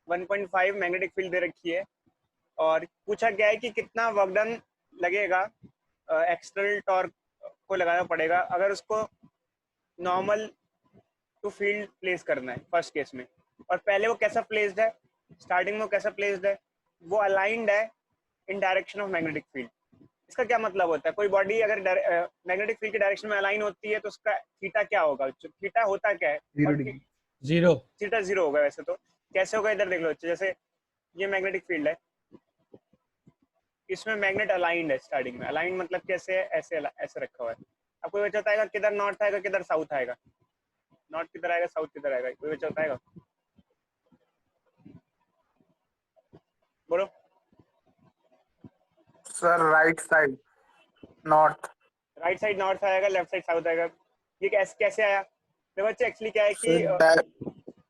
1.5 magnetic field दे रखी है, और पूछा गया है कि कितना वर्क डन लगेगा, एक्सटर्नल टॉर्क को लगाना पड़ेगा अगर उसको नॉर्मल टू फील्ड प्लेस करना है फर्स्ट केस में। और पहले वो कैसा प्लेस्ड है, स्टार्टिंग में वो कैसा प्लेस्ड है, वो अलाइंड है इन डायरेक्शन ऑफ मैग्नेटिक फील्ड। इसका क्या मतलब होता है, कोई बॉडी अगर मैग्नेटिक फील्ड के डायरेक्शन में अलाइन होती है तो उसका थीटा क्या होगा, थीटा होता क्या है, 0 और डिग्री। 0। थीटा 0 होगा। वैसे तो कैसे होगा, इधर देख लो, जैसे ये मैग्नेटिक फील्ड है, इसमें मैग्नेट अलाइंड है स्टार्टिंग में। अलाइंड मतलब कैसे है, ऐसे ऐसे रखा हुआ है। अब कोई बच्चा बताएगा किधर नॉर्थ आएगा किधर साउथ आएगा, नॉर्थ किधर आएगा साउथ किधर आएगा, कोई बच्चा बताएगा, बोलो। Sir right side north. Right side north आएगा, लेफ्ट साइड साउथ आएगा। ये कैसे कैसे आया, देखो बच्चे एक्चुअली क्या है कि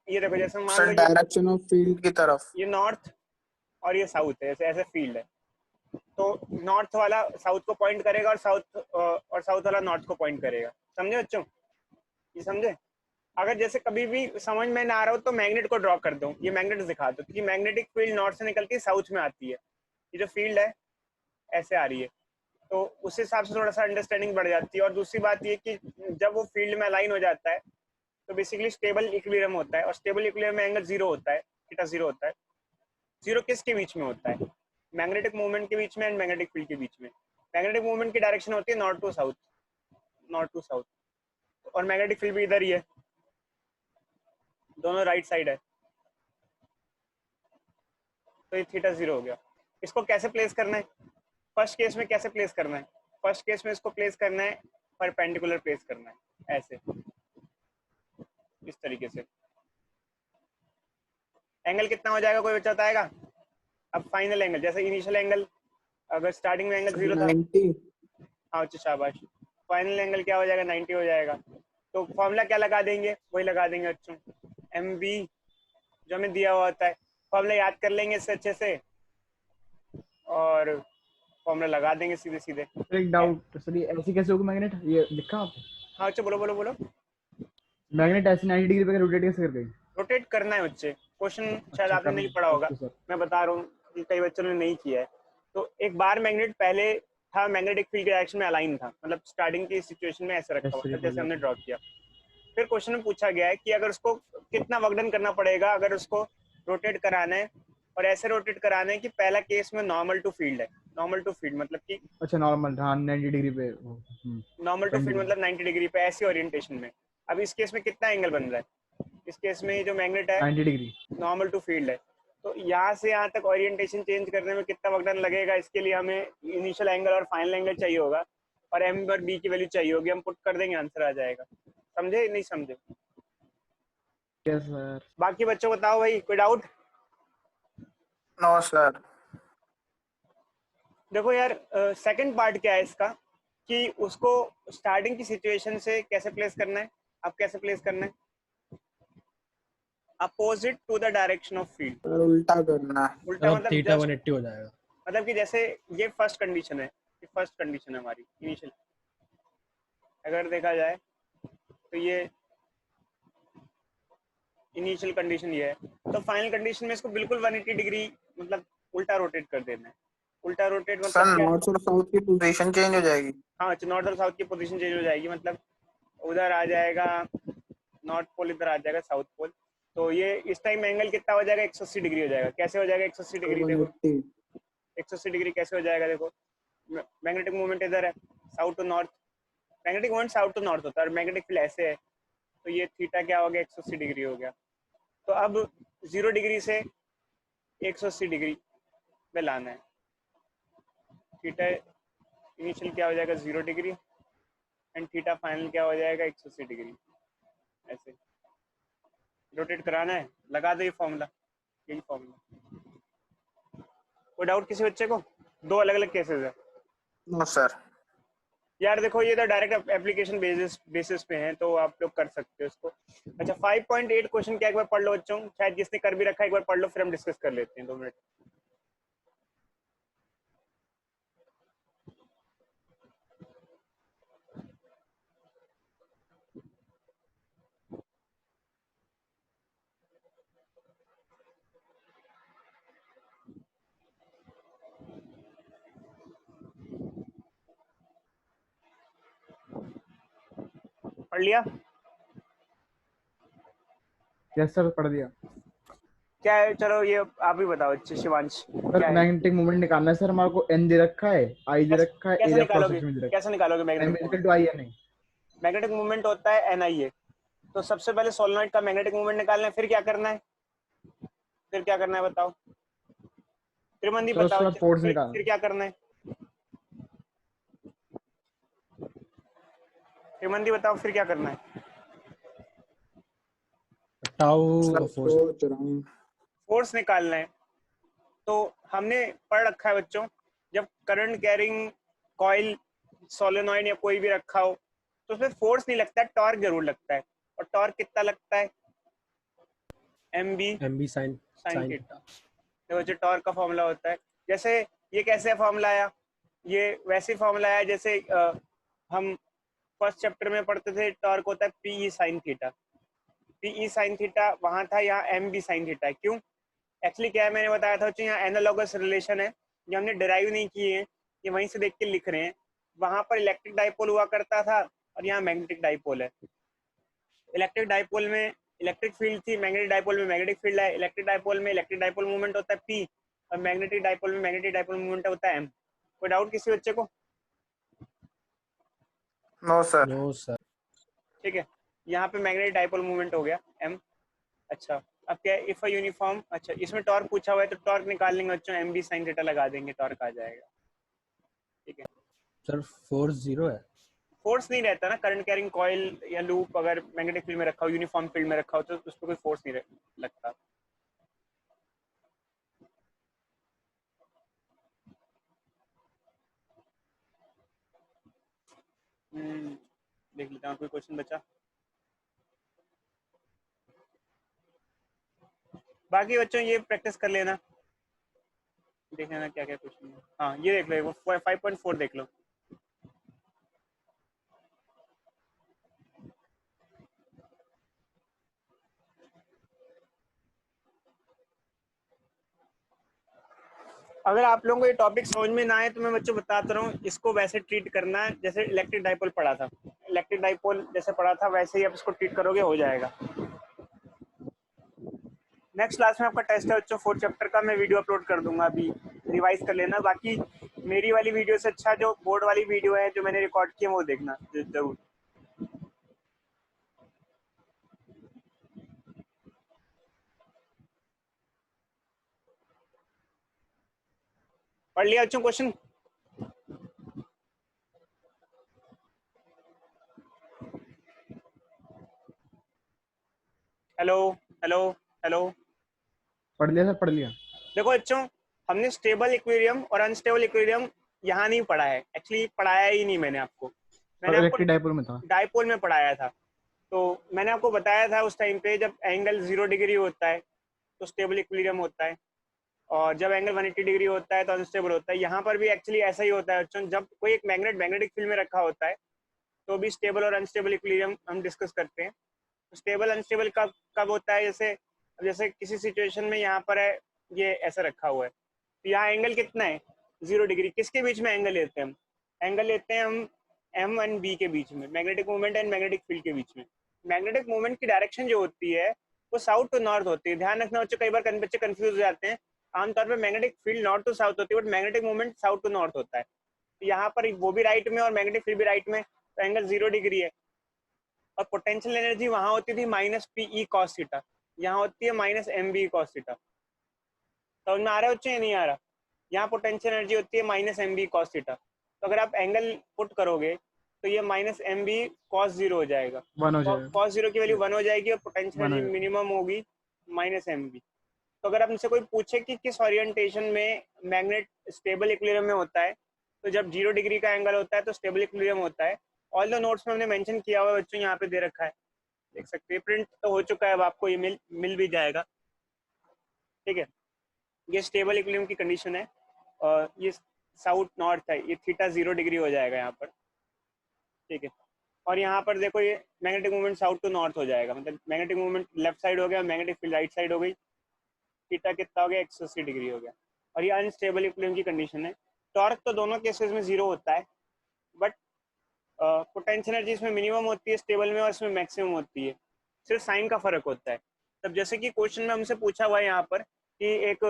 ये देखो, जैसे मान sir low direction of field की तरफ। ये नॉर्थ और ये साउथ है, ऐसे ऐसे फील्ड है, तो नॉर्थ वाला साउथ को पॉइंट करेगा और साउथ वाला नॉर्थ को पॉइंट करेगा। समझे बच्चों, ये समझे। अगर जैसे कभी भी समझ में ना आ रहा हो तो मैग्नेट को ड्रॉ कर दो, ये मैग्नेट दिखा दो, क्योंकि मैग्नेटिक फील्ड नॉर्थ से निकल के साउथ में आती है, ये जो फील्ड है ऐसे आ रही है, तो उस हिसाब से थोड़ा सा अंडरस्टैंडिंग बढ़ जाती है। और दूसरी बात ये कि जब वो फील्ड में अलाइन हो जाता है तो बेसिकली स्टेबल इक्विलिब्रियम होता है, और स्टेबल इक्विलिब्रियम में एंगल 0 होता है, थीटा 0 होता है। 0 किसके बीच में होता है, मैग्नेटिक मूवमेंट के बीच में एंड मैग्नेटिक फील्ड के बीच में। मैग्नेटिक मूवमेंट की डायरेक्शन होती है north to south, north to south, और मैग्नेटिक फील्ड भी इधर ही है, दोनों राइट साइड है, तो ये थीटा 0 हो गया। इसको कैसे प्लेस करना है, फर्स्ट केस में कैसे प्लेस करना है, फर्स्ट केस में इसको प्लेस करना है परपेंडिकुलर प्लेस करना है, ऐसे इस तरीके से। एंगल कितना हो जाएगा, कोई बच्चा बताएगा। अब फाइनल एंगल, जैसे इनिशियल एंगल अगर स्टार्टिंग में एंगल 0 था, 90। हाँ अच्छा शाबाश, फाइनल एंगल क्या हो जाएगा, 90 हो जाएगा। तो फॉर्मूला क्या लगा देंगे, वही लगा देंगे बच्चों, एम बी जो हमें दिया हुआ होता है, फॉर्मूला याद कर लेंगे इससे अच्छे से और फॉर्मूला लगा देंगे सीधे सीधे। एक डाउट सर, ये ऐसे कैसे होगा मैग्नेट, ये लिखा आप? हाँ अच्छा, बोलो बोलो बोलो। मैग्नेट ऐसे 90 डिग्री पे रोटेट कैसे कर गई? रोटेट करना है बच्चे, क्वेश्चन शायद अच्छा आपने नहीं पढ़ा होगा, ओके सर। मैं बता रहा हूँ कि कई बच्चों ने नहीं किया है। तो एक बार मैग्नेट पहले था, मैग्नेटिक फील्ड के डायरेक्शन में अलाइन था, मतलब स्टार्टिंग की सिचुएशन में ऐसे रखा हुआ था जैसे हमने ड्रॉ किया। फिर क्वेश्चन में पूछा गया है कि अगर उसको कितना वर्कडन करना पड़ेगा अगर उसको रोटेट कराना है, और ऐसे रोटेट कराना है कि पहला केस में नॉर्मल टू फील्ड है, नॉर्मल टू फील्ड मतलब कि अच्छा नॉर्मल, हाँ 90 डिग्री पे। नॉर्मल टू फील्ड 90 मतलब 90 डिग्री पे, ऐसी ओरिएंटेशन में। अब इस केस में कितना एंगल बन रहा है, इस केस में जो मैग्नेट है डिग्री। नॉर्मल टू फील्ड है, तो यहाँ से यहाँ तक ओरिएंटेशन चेंज करने में कितना वर्कडन लगेगा, इसके लिए हमें इनिशियल एंगल और फाइनल एंगल चाहिए होगा, और एम और बी की वैल्यू चाहिए होगी, हम पुट कर देंगे आंसर आ जाएगा। समझे नहीं समझे। Yes sir. बाकी बच्चों बताओ भाई, कोई डाउट। No sir. देखो यार, सेकंड पार्ट क्या है इसका कि उसको स्टार्टिंग की सिचुएशन से कैसे प्लेस करना है, अब कैसे प्लेस करना है, opposite to the direction of field. उल्टा करना है। उल्टा मतलब मतलब थीटा जस्ट 180 हो जाएगा। मतलब कि जैसे ये फर्स्ट कंडीशन है, ये फर्स्ट कंडीशन है हमारी इनिशियल, अगर देखा जाए तो ये इनिशियल कंडीशन ये है, तो फाइनल कंडीशन में इसको बिल्कुल 180 डिग्री मतलब उल्टा रोटेट कर देना है। उल्टा रोटेट सर मतलब क्या, नॉर्थ और साउथ की पोजीशन चेंज हो जाएगी। हाँ नॉर्थ और साउथ की पोजीशन चेंज हो जाएगी, मतलब उधर आ जाएगा नॉर्थ पोल, इधर आ जाएगा साउथ पोल। तो ये इस टाइम एंगल कितना हो जाएगा, 180 डिग्री हो जाएगा। कैसे हो जाएगा 180 डिग्री, देखो 180। 180 डिग्री कैसे हो जाएगा, देखो मैग्नेटिक मूवमेंट इधर है south to north, magnetic movement south to north होता है, और मैग्नेटिक फील्ड ऐसे है, तो ये थीटा क्या हो गया, 180 डिग्री हो गया। तो अब 0 डिग्री से 180 डिग्री में लाना है, थीटा इनिशियल क्या हो जाएगा 0 डिग्री, एंड थीटा फाइनल क्या हो जाएगा 180 डिग्री। ऐसे रोटेट कराना है, लगा दो ये फॉर्मूला, यही फॉर्मूला। कोई डाउट किसी बच्चे को, दो अलग अलग केसेस है नो सर। यार। देखो ये तो डायरेक्ट एप्लीकेशन बेसिस पे हैं, तो आप लोग कर सकते हो इसको। अच्छा 5.8 क्वेश्चन क्या एक बार पढ़ लो बच्चों, शायद जिसने कर भी रखा है एक बार पढ़ लो, फिर हम डिस्कस कर लेते हैं 2 मिनट। पढ़ लिया? यस सर, पढ़ दिया क्या है, चलो ये आप ही बताओ अच्छे शिवांश, सर। क्या है? मैग्नेटिक मोमेंट निकालना है सर। हमारे को एन दे रखा है, आई दे कैसे रखा है, कैसे एरिया क्रॉस निकालोगे, सेक्शन में दे कैसे निकालोगे रखा है। M magnetic equal moment? To I N I. Magnetic movement होता है NIA। तो सबसे पहले सोलेनॉइड का मैग्नेटिक मूवमेंट निकालना है, फिर क्या करना है? फिर क्या करना है बताओ, त्रिमंदी सर उसके बताओ, बाद फोर्स फिर निकालना। क्या करना है? त्रिमंदी बताओ फिर क्या करना है? Tau sir force. फोर्स निकालना है। तो हमने पढ़ रखा है बच्चों, जब करंट कैरिंग कॉइल सोलेनॉइड या कोई भी रखा हो तो उसमें फोर्स नहीं लगता है, टॉर्क जरूर लगता है। और टॉर्क कितना लगता है? MB MB sine sine sine. Theta. तो जो टॉर्क का फॉर्मूला होता है, जैसे ये कैसे फॉर्मूला आया? ये वैसे फॉर्मूला आया जैसे हम फर्स्ट चैप्टर में पढ़ते थे, टॉर्क होता है PE sine theta. PE sine theta वहां था, यहाँ MB साइन थीटा है। क्यों? एक्चुअली क्या है, मैंने बताया था बच्चों, यहाँ एनालॉगस रिलेशन है, ये हमने डिराइव नहीं किए हैं, ये वहीं से देख के लिख रहे हैं। वहां पर इलेक्ट्रिक डाइपोल हुआ करता था और यहाँ मैग्नेटिक डाइपोल है। इलेक्ट्रिक डाइपोल में इलेक्ट्रिक फील्ड थी, मैग्नेटिक डाइपोल में मैग्नेटिक फील्ड है। इलेक्ट्रिक डाइपोल में इलेक्ट्रिक डाइपोल मूवमेंट होता है P, और मैग्नेटिक डाइपोल में मैग्नेटिक डाइपोल मूवमेंट होता है M। कोई डाउट किसी बच्चे को? No sir. No sir. ठीक है, यहाँ पे मैग्नेटिक डाइपोल मूवमेंट हो गया M। अच्छा, अब क्या है, इफ अ यूनिफॉर्म, अच्छा इसमें टॉर्क पूछा हुआ है तो टॉर्क निकाल लेंगे बच्चों, MB साइन थीटा लगा देंगे, टॉर्क आ जाएगा। ठीक है, सर फोर्स 0 है। फोर्स नहीं रहता ना, करंट कैरिंग कॉइल या लूप अगर मैग्नेटिक फील्ड में रखा हो, यूनिफॉर्म फील्ड में रखा हो, तो उस पर कोई फोर्स नहीं लगता। देख लेते हैं कोई क्वेश्चन बचा। बाकी बच्चों ये प्रैक्टिस कर लेना, देख लेना क्या क्या क्वेश्चन है। हाँ ये देख लो, 5.4 देख लो। अगर आप लोगों को ये टॉपिक समझ में ना आए तो मैं बच्चों बताता रहा हूँ, इसको वैसे ट्रीट करना है जैसे इलेक्ट्रिक डाइपोल पढ़ा था। इलेक्ट्रिक डाइपोल जैसे पढ़ा था वैसे ही आप इसको ट्रीट करोगे, हो जाएगा। नेक्स्ट क्लास में आपका टेस्ट है बच्चों 4th चैप्टर का, मैं वीडियो अपलोड कर दूंगा, अभी रिवाइज कर लेना। बाकी मेरी वाली वीडियो से अच्छा जो बोर्ड वाली वीडियो है जो मैंने रिकॉर्ड की है वो देखना जरूर। पढ़ लिया बच्चों क्वेश्चन? Hello hello hello. पढ़ लिया सर, पढ़ लिया। देखो बच्चों, हमने स्टेबल इक्विलिब्रियम और अनस्टेबल इक्विलिब्रियम यहाँ नहीं पढ़ा है, एक्चुअली पढ़ाया ही नहीं मैंने आपको। मैंने और आपको इलेक्ट्रिक डाइपोल में था। डाइपोल में पढ़ाया था। तो मैंने आपको बताया था उस टाइम पे, जब एंगल 0 डिग्री होता है तो स्टेबल इक्विलिब्रियम होता है, और जब एंगल 180 डिग्री होता है तो अनस्टेबल होता है। यहाँ पर भी एक्चुअली ऐसा ही होता है बच्चों, जब कोई एक मैग्नेट मैग्नेटिक फील्ड में रखा होता है तो भी स्टेबल और अनस्टेबल इक्विलिब्रियम हम डिस्कस करते हैं। तो स्टेबल अनस्टेबल कब कब होता है, जैसे जैसे किसी सिचुएशन में यहाँ पर है, ये ऐसा रखा हुआ है, तो यहाँ एंगल कितना है 0 डिग्री। किसके बीच में एंगल लेते हैं हम? एंगल लेते हैं हम M एंड B के बीच में, magnetic movement and magnetic field के बीच में। मैग्नेटिक मूवमेंट की डायरेक्शन जो होती है वो साउथ टू नॉर्थ होती है। ध्यान रखना बच्चों, कई बार बच्चे कंफ्यूज हो जाते हैं। आमतौर पर magnetic field north to south होती है, but magnetic movement south to north होता है। तो यहाँ पर वो भी राइट में और मैग्नेटिक फील्ड भी राइट में, तो एंगल 0 डिग्री है। और पोटेंशियल एनर्जी वहां होती थी -PE cos थीटा, यहाँ होती है -MB cos थीटा। समझ में आ रहा है बच्चों या नहीं आ रहा? यहाँ पोटेंशियल एनर्जी होती है -MB cos थीटा। तो अगर आप एंगल पुट करोगे तो ये -MB cos 0 हो जाएगा, 1 हो जाएगा। cos 0 की वैल्यू 1 हो जाएगी और पोटेंशियल 1 हो एनर्जी जाएगा। मिनिमम होगी -MB। तो अगर आप मुझसे कोई पूछे कि किस ओरिएंटेशन में मैग्नेट स्टेबल इक्विलिब्रियम में होता है, तो जब 0 डिग्री का एंगल होता है तो स्टेबल इक्विलिब्रियम होता है। ऑल द नोट्स में हमने मेंशन किया हुआ है बच्चों, यहाँ पे दे रखा है, देख सकते हैं, प्रिंट तो हो चुका है, अब आपको ये मिल भी जाएगा। ठीक है, ये स्टेबल इक्विलिब्रियम की कंडीशन है, और ये साउथ नॉर्थ है, ये थीटा 0 डिग्री हो जाएगा यहाँ पर। ठीक है, और यहाँ पर देखो ये magnetic movement south to north हो जाएगा, मतलब मैग्नेटिक मूवमेंट लेफ्ट साइड हो गया, मैग्नेटिक फील्ड राइट साइड हो गई, थीटा कितना हो गया 180 डिग्री हो गया। और ये अनस्टेबल इक्विलिब्रियम की कंडीशन है। टॉर्क तो दोनों केसेस में 0 होता है, बट पोटेंशियल एनर्जी इसमें मिनिमम होती है स्टेबल में और इसमें मैक्सिमम होती है, सिर्फ साइन का फर्क होता है। तब जैसे कि क्वेश्चन में हमसे पूछा हुआ है यहाँ पर कि एक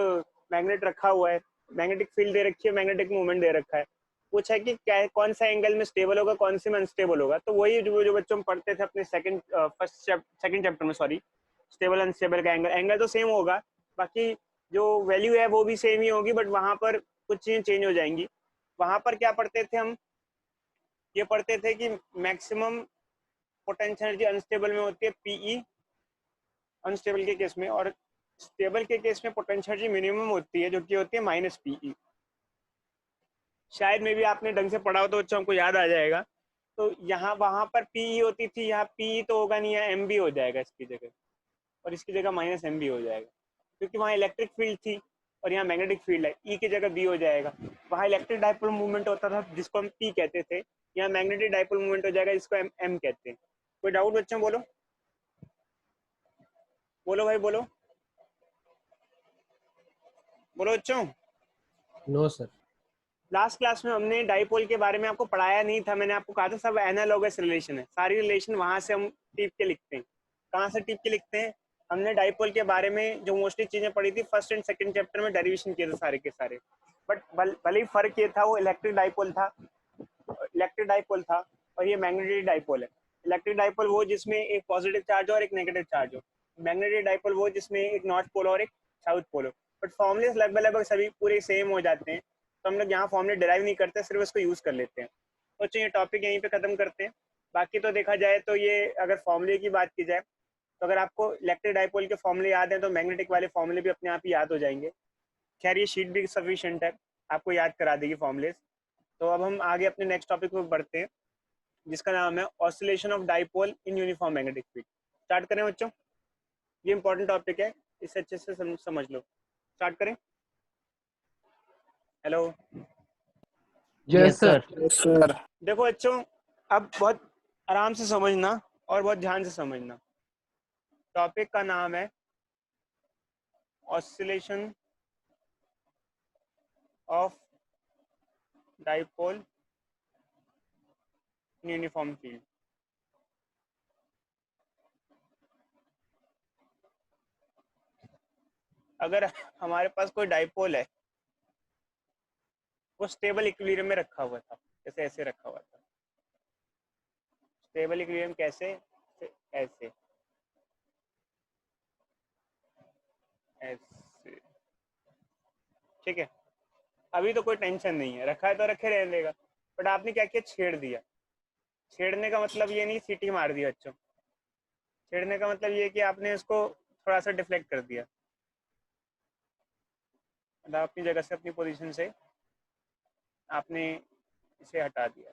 मैग्नेट रखा हुआ है, मैग्नेटिक फील्ड दे रखी है, मैग्नेटिक मूवमेंट दे रखा है, पूछा है कि क्या कौन सा एंगल में स्टेबल होगा, कौन से में अनस्टेबल होगा। तो वही जो बच्चों हम पढ़ते थे अपने सेकंड चैप्टर में, सॉरी, स्टेबल अनस्टेबल का एंगल तो सेम होगा, बाकी जो वैल्यू है वो भी सेम ही होगी, बट वहां पर कुछ चीजें चेंज हो जाएंगी। वहां पर क्या पढ़ते थे हम, ये पढ़ते थे कि मैक्सिमम पोटेंशियल एनर्जी अनस्टेबल में होती है पीई अनस्टेबल के केस में, और स्टेबल के केस में पोटेंशियल एनर्जी मिनिमम होती है जो कि होती है माइनस पीई। शायद में भी आपने ढंग से पढ़ा हो तो बच्चों को याद आ जाएगा। तो यहाँ वहां पर पीई होती थी, यहाँ पीई तो होगा नहीं, यहाँ एम बी हो जाएगा इसकी जगह, और इसकी जगह माइनस एम बी हो जाएगा, क्योंकि वहाँ इलेक्ट्रिक फील्ड थी और यहाँ मैग्नेटिक फील्ड है। ई की जगह बी हो जाएगा। वहाँ इलेक्ट्रिक डाइपोल मूवमेंट होता था जिसको हम पी कहते थे, यहाँ मैग्नेटिक डाइपोल मूवमेंट हो जाएगा जिसको एम कहते हैं। कोई डाउट बच्चों? बोलो बोलो भाई, बोलो बोलो बच्चों। No sir. लास्ट क्लास में हमने डाइपोल के बारे में आपको पढ़ाया नहीं था, मैंने आपको कहा था सब एनालॉगस रिलेशन है, सारी रिलेशन वहां से हम टिप के लिखते हैं। कहाँ से टिप के लिखते हैं? हमने डाइपोल के बारे में जो मोस्टली चीजें पढ़ी थी फर्स्ट एंड सेकंड चैप्टर में, डेरिवेशन किए थे सारे के सारे, बट भले ही फर्क ये था, वो इलेक्ट्रिक डाइपोल था और ये मैग्नेटिक डाइपोल है। इलेक्ट्रिक डाइपोल वो जिसमें एक पॉजिटिव चार्ज हो और एक नेगेटिव चार्ज हो, मैग्नेटिक डाइपोल वो जिसमें एक नॉर्थ पोल और एक साउथ पोल हो। बट फॉर्मुले लगभग लगभग सभी पूरे सेम हो जाते हैं, तो हम लोग यहाँ फॉर्मुले डिराइव नहीं करते, सिर्फ उसको यूज कर लेते हैं। तो चलिए टॉपिक यहीं पे खत्म करते हैं। बाकी तो देखा जाए तो ये अगर फॉर्मुले की बात की जाए तो अगर आपको इलेक्ट्रिक डाइपोल के फॉर्मुले याद हैं तो मैग्नेटिक वाले फॉर्मुले भी अपने आप ही याद हो जाएंगे। खैर ये शीट भी सफिशिएंट है, आपको याद करा देगी फॉर्मुलेस। तो अब हम आगे अपने नेक्स्ट टॉपिक पर बढ़ते हैं जिसका नाम है oscillation of dipole in uniform magnetic field. Start करें बच्चों, ये इंपॉर्टेंट टॉपिक है, इसे अच्छे से समझ लो। स्टार्ट करें। Hello, yes sir. Yes sir. देखो बच्चों, अब बहुत आराम से समझना और बहुत ध्यान से समझना। टॉपिक का नाम है oscillation of dipole in uniform field. अगर हमारे पास कोई डाइपोल है, वो स्टेबल इक्विलिब्रियम में रखा हुआ था, जैसे ऐसे रखा हुआ था। स्टेबल इक्विलिब्रियम कैसे? ऐसे ऐसे, ठीक है। अभी तो कोई टेंशन नहीं है, रखा है तो रखे रहने देगा, बट आपने क्या किया, छेड़ दिया। छेड़ने का मतलब ये नहीं सीटी मार दिया बच्चों, छेड़ने का मतलब ये कि आपने इसको थोड़ा सा डिफ्लेक्ट कर दिया, मतलब अपनी जगह से, अपनी पोजीशन से आपने इसे हटा दिया,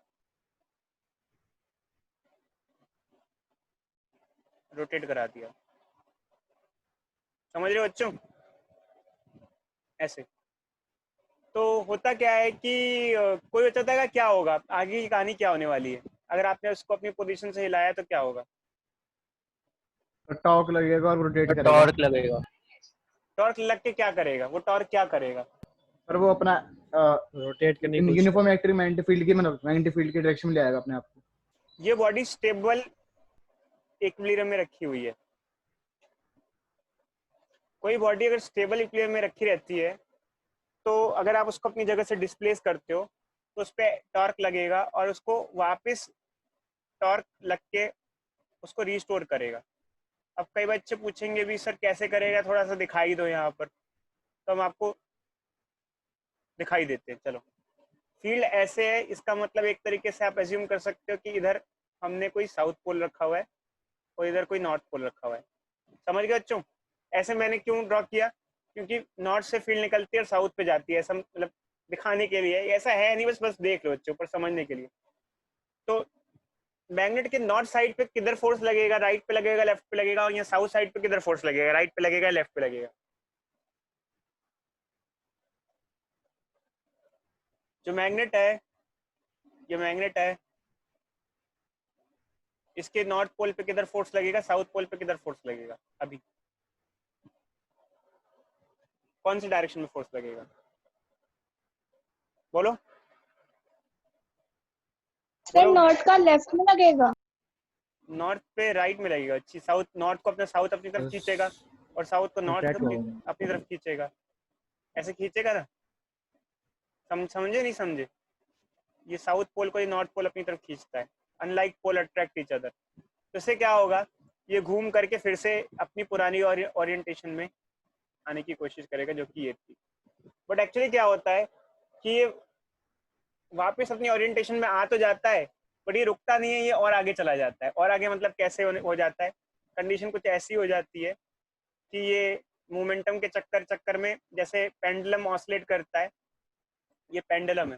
रोटेट करा दिया। समझ रहे हो बच्चों? ऐसे तो होता क्या है कि कोई बच्चा बताएगा क्या होगा, आगे की कहानी क्या होने वाली है अगर आपने उसको अपनी पोजीशन से हिलाया तो क्या होगा? टॉर्क लगेगा और रोटेट करेगा। टॉर्क लगेगा। टॉर्क लग के क्या करेगा? वो टॉर्क क्या करेगा? और वो अपना रोटेट करने की कोशिश यूनिफॉर्म इलेक्ट्रिक मैग्नेटिक फील्ड की, मतलब मैग्नेटिक फील्ड के डायरेक्शन में ले आएगा अपने आप को। ये बॉडी स्टेबल इक्विलिब्रियम में रखी हुई है। कोई बॉडी अगर स्टेबल इक्विलिब्रियम में रखी रहती है तो अगर आप उसको अपनी जगह से डिस्प्लेस करते हो तो उस पर टॉर्क लगेगा और उसको वापस टॉर्क लग के उसको रिस्टोर करेगा। अब कई बच्चे पूछेंगे भी सर कैसे करेगा, थोड़ा सा दिखाई दो यहाँ पर, तो हम आपको दिखाई देते हैं। चलो, फील्ड ऐसे है, इसका मतलब एक तरीके से आप एज्यूम कर सकते हो कि इधर हमने कोई साउथ पोल रखा हुआ है और इधर कोई नॉर्थ पोल रखा हुआ है। समझ गए बच्चों? ऐसे मैंने क्यों ड्रॉ किया, क्योंकि नॉर्थ से फील्ड निकलती है और साउथ पे जाती है, ऐसा मतलब दिखाने के लिए। ऐसा है नहीं, बस देख लो बच्चों, पर समझने के लिए। तो मैग्नेट के नॉर्थ साइड पे किधर फोर्स लगेगा? राइट पे लगेगा, लेफ्ट पे लगेगा? और यहाँ साउथ साइड पे किधर फोर्स लगेगा? राइट पे लगेगा, लेफ्ट पे लगेगा? जो मैग्नेट है, ये मैग्नेट है, इसके नॉर्थ पोल पे किधर फोर्स लगेगा, साउथ पोल पे किधर फोर्स लगेगा? अभी कौन सी डायरेक्शन में फोर्स लगेगा? बोलो। सर नॉर्थ का लेफ्ट में लगेगा। नॉर्थ पे राइट में लगेगा। अच्छी साउथ, नॉर्थ को अपना साउथ अपनी तरफ बस खींचेगा और साउथ को नॉर्थ rotate अपनी होगा। अपनी तरफ खींचेगा। ऐसे खींचेगा ना, समझे नहीं समझे? ये साउथ पोल को ये नॉर्थ पोल अपनी तरफ खींचता है। Unlike pole attract each other. तो इससे क्या होगा, ये घूम करके फिर से अपनी पुरानी ओरिएंटेशन में आने की कोशिश करेगा, जो कि ये थी। बट एक्चुअली क्या होता है कि ये वापस अपनी ओरिएंटेशन में आ तो जाता है, बट ये रुकता नहीं है, ये और आगे चला जाता है। और आगे मतलब कैसे हो जाता है, कंडीशन कुछ ऐसी हो जाती है कि ये मोमेंटम के चक्कर में, जैसे पेंडुलम ऑसिलेट करता है, ये पेंडुलम है।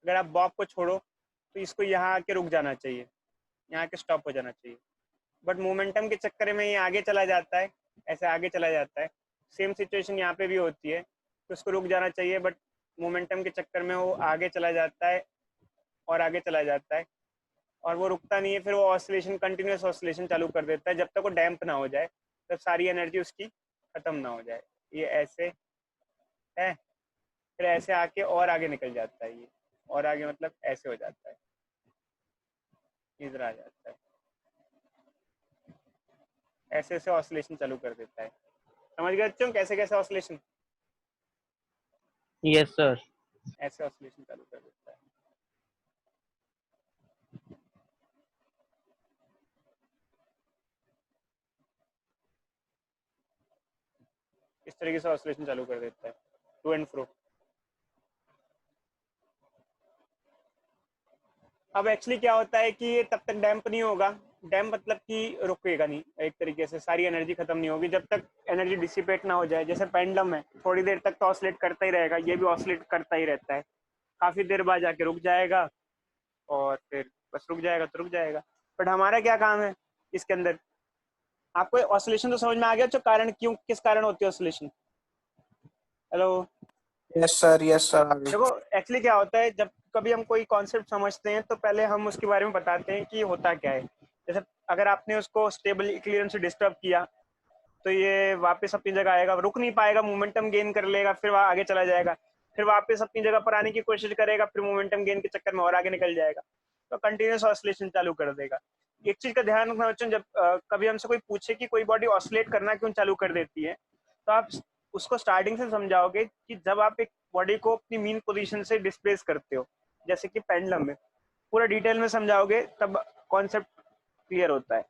अगर आप बॉब को छोड़ो तो इसको यहाँ आके रुक जाना चाहिए, यहाँ के स्टॉप हो जाना चाहिए। बट मोमेंटम के चक्कर में ये आगे चला जाता है, ऐसे आगे चला जाता है। सेम सिचुएशन यहाँ पे भी होती है, तो उसको रुक जाना चाहिए, बट मोमेंटम के चक्कर में वो आगे चला जाता है और आगे चला जाता है, और वो रुकता नहीं है। फिर वो ऑसिलेशन, कंटिन्यूस ऑसिलेशन चालू कर देता है जब तक वो डैम्प ना हो जाए, तब सारी एनर्जी उसकी खत्म ना हो जाए। ये ऐसे है, फिर ऐसे आके और आगे निकल जाता है ये, और आगे मतलब ऐसे हो जाता है, इधर आ जाता है, ऐसे ऐसे ऑसिलेशन चालू कर देता है। समझ गए बच्चों कैसे कैसे ऑसिलेशन? Yes sir. ऐसे ऑसिलेशन चालू कर देता है। इस तरीके से ऑसिलेशन चालू कर देता है, टू एंड फ्रो। अब एक्चुअली क्या होता है कि ये तब तक डैम्प नहीं होगा। डैम्प मतलब कि रुकेगा नहीं, एक तरीके से सारी एनर्जी खत्म नहीं होगी जब तक एनर्जी डिसिपेट ना हो जाए। जैसे पेंडुलम है, थोड़ी देर तक तो ऑसिलेट करता ही रहेगा, ये भी ऑसिलेट करता ही रहता है। काफी देर बाद जाके रुक जाएगा, और फिर बस रुक जाएगा तो रुक जाएगा। बट हमारा क्या काम है इसके अंदर? आपको ऑसिलेशन तो समझ में आ गया, जो कारण क्यों, किस कारण होती है ऑसिलेशन? हेलो, यस सर देखो एक्चुअली क्या होता है, जब कभी हम कोई कॉन्सेप्ट समझते हैं तो पहले हम उसके बारे में बताते हैं कि होता क्या है। जैसे अगर आपने उसको स्टेबल इक्विलिब्रियम से डिस्टर्ब किया तो ये वापस अपनी जगह आएगा, रुक नहीं पाएगा, मोमेंटम गेन कर लेगा, फिर वह आगे चला जाएगा, फिर वापस अपनी जगह पर आने की कोशिश करेगा, फिर मोमेंटम गेन के चक्कर में और आगे निकल जाएगा, तो कंटिन्यूस ऑसिलेशन चालू कर देगा। एक चीज का ध्यान रखना बच्चों, जब कभी हमसे कोई पूछे कि कोई बॉडी ऑसिलेट करना क्यों चालू कर देती है, तो आप उसको स्टार्टिंग से समझाओगे कि जब आप एक बॉडी को अपनी मीन पोजीशन से डिस्प्लेस करते हो, जैसे कि पेंडुलम में, पूरा डिटेल में समझाओगे तब कॉन्सेप्ट क्लियर होता है।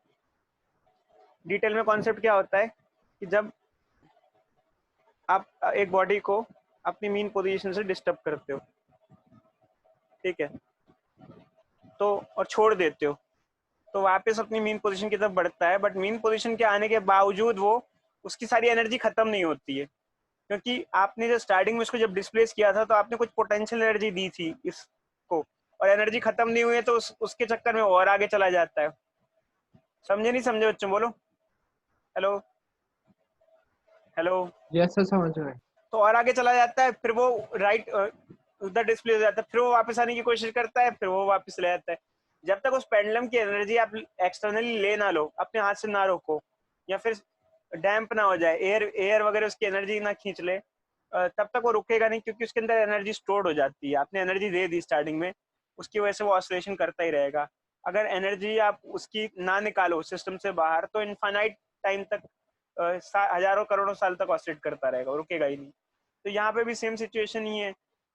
डिटेल में कॉन्सेप्ट क्या होता है कि जब आप एक बॉडी को अपनी मीन पोजीशन से डिस्टर्ब करते हो, ठीक है, तो और छोड़ देते हो, तो वापस अपनी मीन पोजीशन की तरफ बढ़ता है। बट मीन पोजीशन के आने के बावजूद वो, उसकी सारी एनर्जी खत्म नहीं होती है, क्योंकि आपने जो स्टार्टिंग में उसको जब डिस्प्लेस किया था तो आपने कुछ पोटेंशियल एनर्जी दी थी इसको, और एनर्जी खत्म नहीं हुई है, तो उसके चक्कर में और आगे चला जाता है। समझे नहीं समझे बच्चों? बोलो हेलो, हेलो। यस सर समझ रहे हैं। तो और आगे चला जाता है, फिर वो राइट उधर डिस्प्ले हो जाता है, फिर वो वापस आने की कोशिश करता है, फिर वो वापस ले जाता है। जब तक उस पेंडुलम की एनर्जी आप एक्सटर्नली ले ना लो, अपने हाथ से ना रोको, या फिर डैम्प ना हो जाए, एयर वगैरह उसकी एनर्जी ना खींच ले, तब तक वो रुकेगा नहीं, क्योंकि उसके अंदर एनर्जी स्टोर्ड हो जाती है। आपने एनर्जी दे दी स्टार्टिंग में, उसकी वजह से वो ऑसिलेशन करता ही रहेगा। अगर एनर्जी आप उसकी ना निकालो सिस्टम से बाहर, तो इनफाइनाइट टाइम तक, हजारों करोड़ों साल तक ऑसिलेट करता रहेगा, रुकेगा ही नहीं। तो यहाँ पे भी सेम सिचुएशन ही है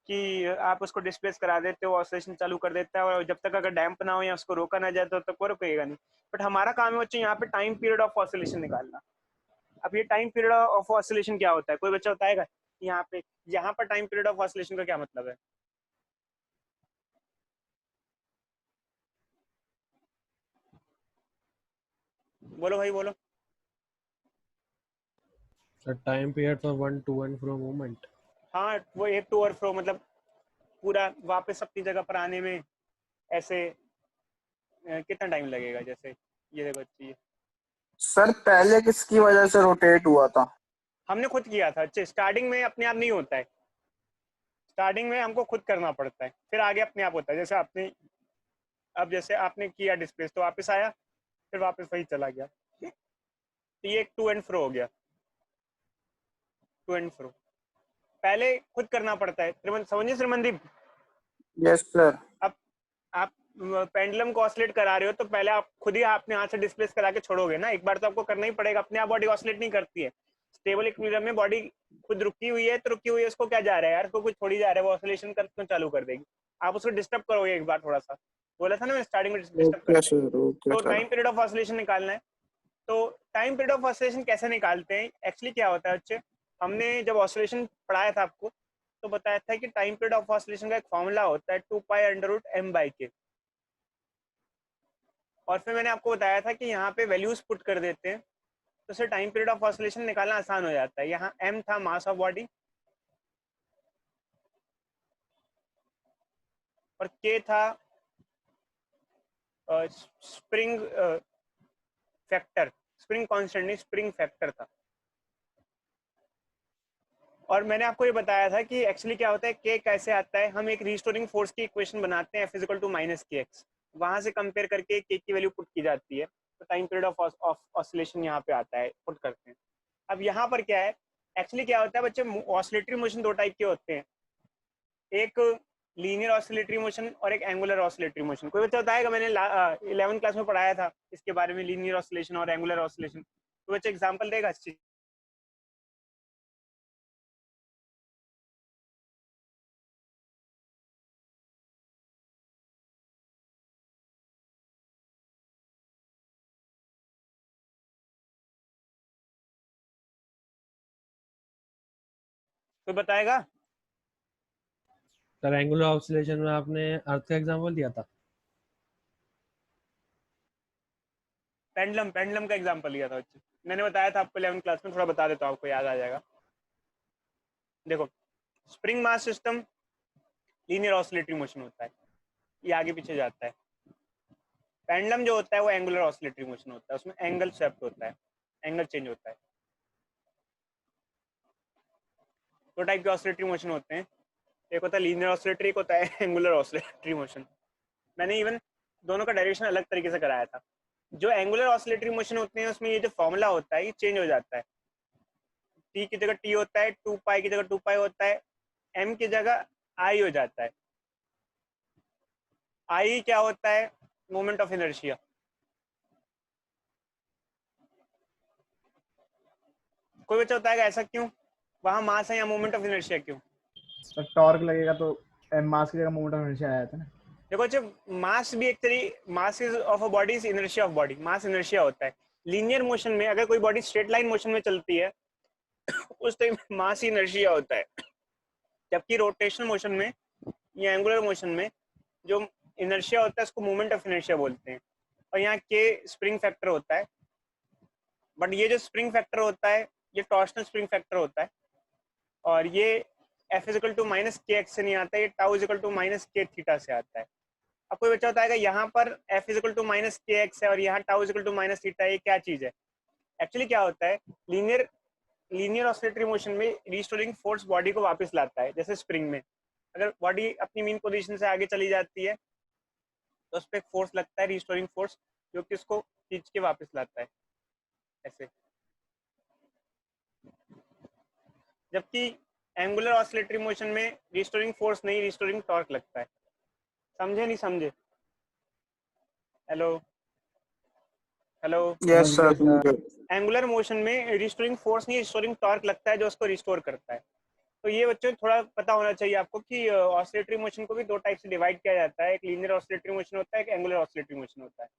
कि आप उसको डिस्प्लेस करा देते हो, ऑसिलेशन चालू कर देता है, और जब तक अगर डैम्प ना हो या उसको रोका ना जाए तो तक वो रुकेगा नहीं। बट हमारा काम है बच्चों यहाँ पे टाइम पीरियड ऑफ ऑसिलेशन निकालना। अब ये टाइम पीरियड ऑफ ऑसिलेशन क्या होता है, कोई बच्चा बताएगा? यहाँ पर टाइम पीरियड ऑफ ऑसिलेशन का क्या मतलब है? बोलो भाई बोलो। Sir time period for one two and fro movement. हाँ, वो एक टू और फ्रो, मतलब पूरा वापस अपनी जगह पर आने में ऐसे कितना टाइम लगेगा? जैसे ये देखो चाहिए, सर पहले किसकी वजह से रोटेट हुआ था? हमने खुद किया था। अच्छा, स्टार्टिंग में अपने आप नहीं होता है, स्टार्टिंग में हमको खुद करना पड़ता है, फिर आगे अपने आप होता है। जैसे आपने, अब जैसे आपने किया डिस्प्लेस तो वापस आया, फिर वापस वही चला गया, तो ये एक टू एंड फ्रो हो गया, टू एंड फ्रो। पहले खुद करना पड़ता है। समझिए श्रीमनदीप, यस सर। अब आप पेंडुलम को ऑसिलेट करा रहे हो तो पहले आप खुद ही अपने हाथ से डिस्प्लेस करा के छोड़ोगे ना, एक बार तो आपको करना ही पड़ेगा, अपने आप बॉडी ऑसिलेट नहीं करती है। स्टेबल इक्विलिब्रियम में बॉडी खुद रुकी हुई है तो रुकी हुई है, उसको क्या जा रहा है यार, उसको कुछ छोड़ी जा रहा है, वो ऑसिलेशन कर चालू कर देगी, आप उसको डिस्टर्ब करोगे एक बार थोड़ा सा, बोला था ना मैं स्टार्टिंग में डिस्टर्ब ओके करते सर, ओके तो sir. Time period of oscillation निकालना है। तो टाइम पीरियड ऑफ ऑसिलेशन कैसे निकालते हैं, एक्चुअली क्या होता है बच्चे, हमने जब ऑसिलेशन पढ़ाया था आपको तो बताया था कि टाइम पीरियड ऑफ ऑसिलेशन का एक फॉर्मूला होता है 2π√m/k, और फिर मैंने आपको बताया था कि यहाँ पे वैल्यूज पुट कर देते हैं तो उससे टाइम पीरियड ऑफ ऑसिलेशन निकालना आसान हो जाता है। यहाँ m था मास ऑफ बॉडी और k था स्प्रिंग फैक्टर, स्प्रिंग कांस्टेंट नहीं, स्प्रिंग फैक्टर था। और मैंने आपको ये बताया था कि एक्चुअली क्या होता है, k कैसे आता है, हम एक रिस्टोरिंग फोर्स की इक्वेशन बनाते हैं F = -kx, वहां से कंपेयर करके k की वैल्यू पुट की जाती है तो टाइम पीरियड ऑफ ऑसिलेशन यहाँ पे आता है, पुट करते हैं। अब यहाँ पर क्या है, एक्चुअली क्या होता है बच्चे, ऑसिलेटरी मोशन दो टाइप के होते हैं, एक लीनियर ऑसिलेटरी मोशन और एक एंगुलर ऑसिलेटरी मोशन। कोई बच्चा बताएगा, मैंने 11th क्लास में पढ़ाया था इसके बारे में, लीनियर ऑसिलेशन और एंगुलर ऑसिलेशन, तो बच्चा एग्जांपल देगा इस चीज। कोई बताएगा? सर एंगुलर ऑसिलेशन में आपने अर्थ का एग्जांपल दिया था। पेंडुलम का एग्जांपल लिया था बच्चे, मैंने बताया था आपको 11th क्लास में, थोड़ा बता देता हूँ, आपको याद आ जाएगा। देखो, spring mass system linear oscillatory motion होता है, ये आगे पीछे जाता है। पेंडुलम जो होता है वो एंगुलर ऑसिलेटरी मोशन होता है, उसमें एंगल स्वेप्ट होता है, एंगल चेंज होता है। दो टाइप के ऑसिलेटरी मोशन होते हैं, एक होता है लीनियर ऑसिलेटरी, एक होता है एंगुलर ऑसिलेटरी मोशन। मैंने इवन दोनों का डायरेक्शन अलग तरीके से कराया था। जो एंगुलर ऑसिलेटरी मोशन होते हैं उसमें ये जो फॉर्मूला होता है ये चेंज हो जाता है, t की जगह t होता है, 2π की जगह 2π होता है, m की जगह i हो जाता है। i क्या होता है, मोमेंट ऑफ इनर्शिया। कोई बच्चा बताएगा ऐसा क्यों, वहां मास है या मोमेंट ऑफ इनर्शिया क्यों? सर टॉर्क लगेगा तो मास की जगह मोमेंट ऑफ इनर्शिया आया था ना। देखो जब मास भी एक तरीके, mass is of a body is inertia of body, mass inertia होता है। लीनियर मोशन में अगर कोई बॉडी स्ट्रेट लाइन मोशन में चलती है उस टाइम मास इनर्शिया होता है, जबकि रोटेशनल मोशन में या एंगुलर मोशन में जो इनर्शिया होता है उसको मोमेंट ऑफ इनर्शिया बोलते हैं, और यहाँ के स्प्रिंग फैक्टर होता है। बट ये जो स्प्रिंग फैक्टर होता है ये टॉर्शनल स्प्रिंग फैक्टर होता है, और ये F = -kx से नहीं आता है, ये टाउ = -k θ से आता है। अब कोई बच्चा बताएगा यहाँ पर F = -kx है और यहाँ टाउ = -θ, ये क्या चीज है? एक्चुअली क्या होता है, लीनियर ऑसिलेटरी मोशन में रिस्टोरिंग फोर्स बॉडी को वापस लाता है। जैसे स्प्रिंग में अगर बॉडी अपनी मीन पोजीशन से आगे चली जाती है तो उस पर एक फोर्स लगता है, रिस्टोरिंग फोर्स, जो कि उसको खींच के वापस लाता है ऐसे। जबकि एंगुलर ऑसिलेटरी मोशन में रिस्टोरिंग फोर्स नहीं, रिस्टोरिंग टॉर्क लगता है। समझे नहीं समझे? Hello hello. समझ यस गए सर, समझ सर। गए। एंगुलर मोशन में रिस्टोरिंग फोर्स नहीं, रिस्टोरिंग टॉर्क लगता है जो उसको रिस्टोर करता है। तो ये बच्चों थोड़ा पता होना चाहिए आपको कि ऑसिलेटरी मोशन को भी दो टाइप से डिवाइड किया जाता है, एक लीनियर ऑसिलेटरी मोशन होता है, एक एंगुलर ऑसिलेटरी मोशन होता है।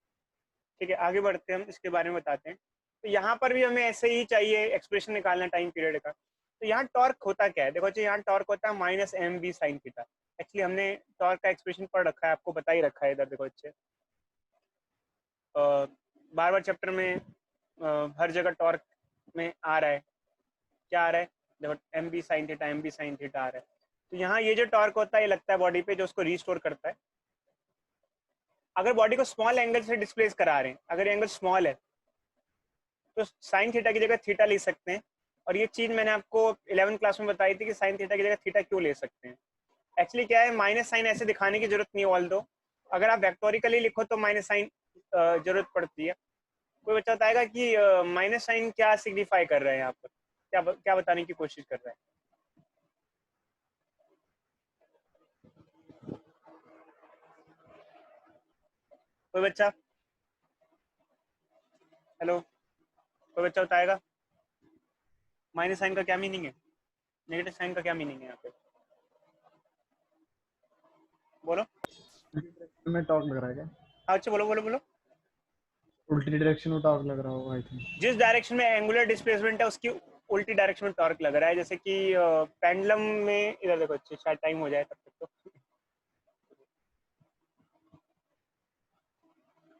ठीक है, आगे बढ़ते हैं, हम इसके बारे में बताते हैं। तो यहाँ पर भी हमें ऐसे ही चाहिए एक्सप्रेशन निकालना टाइम पीरियड का। तो यहाँ टॉर्क होता क्या है, देखो जी, यहाँ टॉर्क होता है -mv sin थीटा। एक्चुअली हमने टॉर्क का एक्सप्रेशन पढ़ रखा है, आपको बता ही रखा है, इधर देखो अच्छे, बार बार चैप्टर में हर जगह टॉर्क में आ रहा है, क्या आ रहा है, देखो mv sin theta, mv sin theta आ रहा है। तो यहाँ ये जो टॉर्क होता है ये लगता है बॉडी पे, जो उसको रिस्टोर करता है। अगर बॉडी को स्मॉल एंगल से डिस्प्लेस करा रहे हैं, अगर एंगल स्मॉल है तो साइन थीटा की जगह थीटा ले सकते हैं। और ये चीज मैंने आपको 11th क्लास में बताई थी कि साइन थीटा की जगह थीटा क्यों ले सकते हैं। एक्चुअली क्या है, माइनस साइन ऐसे दिखाने की जरूरत नहीं है, ऑल दो अगर आप वेक्टोरिकली लिखो तो माइनस साइन जरूरत पड़ती है। कोई बच्चा बताएगा कि माइनस साइन क्या सिग्निफाई कर रहे हैं यहाँ पर, क्या क्या बताने की कोशिश कर रहे हैं? कोई बच्चा? हेलो, कोई बच्चा बताएगा माइनस साइन का क्या मीनिंग है, नेगेटिव साइन का क्या मीनिंग है यहाँ पे? बोलो। में टॉर्क लग रहा है क्या? हाँ, अच्छा बोलो बोलो बोलो। उल्टी डायरेक्शन में टॉर्क लग रहा होगा आई थिंक। जिस डायरेक्शन में एंगुलर डिस्प्लेसमेंट है उसकी उल्टी डायरेक्शन में टॉर्क लग रहा है, जैसे कि पेंडुलम में, इधर देखो, अच्छे शायद टाइम हो जाए तब तक तो।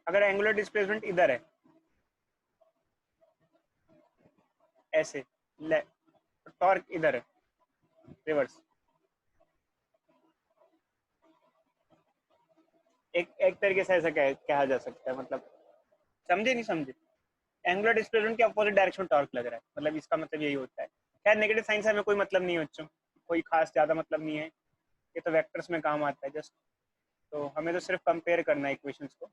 अगर एंगुलर डिस्प्लेसमेंट इधर है ऐसे, टॉर्क इधर है रिवर्स, एक तरीके से ऐसा कहा जा सकता है, मतलब समझे नहीं समझे? एंगुलर डिस्प्लेसमेंट के अपोजिट डायरेक्शन में टॉर्क लग रहा है, मतलब इसका मतलब यही होता है। खैर नेगेटिव साइन से हमें कोई मतलब नहीं है बच्चों, कोई खास ज़्यादा मतलब नहीं है, ये तो वेक्टर्स में काम आता है जस्ट, तो हमें तो सिर्फ कंपेयर करना है इक्वेशंस को।